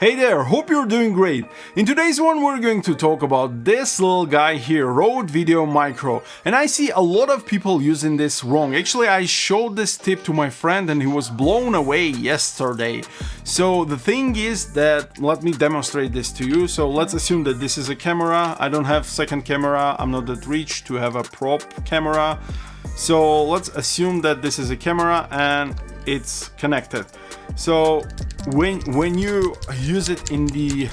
Hey there, hope you're doing great. In today's one we're going to talk about this little guy here, Rode VideoMicro. And I see a lot of people using this wrong. Actually, I showed this tip to my friend and he was blown away yesterday. So the thing is that, let me demonstrate this to you. So let's assume that this is a camera. I don't have second camera. I'm not that rich to have a prop camera. So let's assume that this is a camera and it's connected. So when you use it in the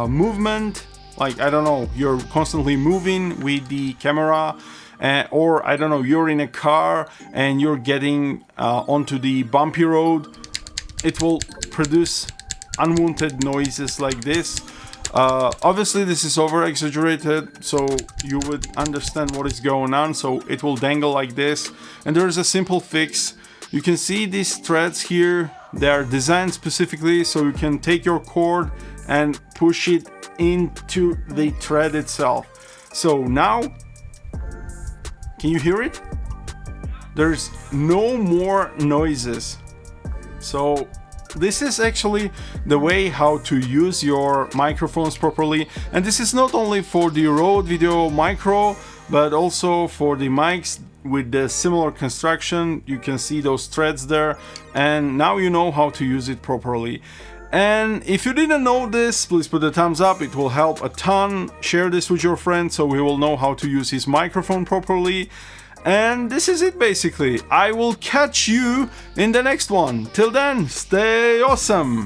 movement, like I don't know, you're constantly moving with the camera, or I don't know, you're in a car and you're getting onto the bumpy road, it will produce unwanted noises like this. Obviously this is over exaggerated, so you would understand what is going on. So it will dangle like this, and there's a simple fix. You can see these threads here, they are designed specifically so you can take your cord and push it into the thread itself. So now, can you hear it? There's no more noises. So this is actually the way how to use your microphones properly. And this is not only for the Rode VideoMicro, but also for the mics with the similar construction. You can see those threads there, and now you know how to use it properly. And if you didn't know this, please put a thumbs up, it will help a ton. Share this with your friends so he will know how to use his microphone properly. And this is it basically. I will catch you in the next one. Till then, stay awesome.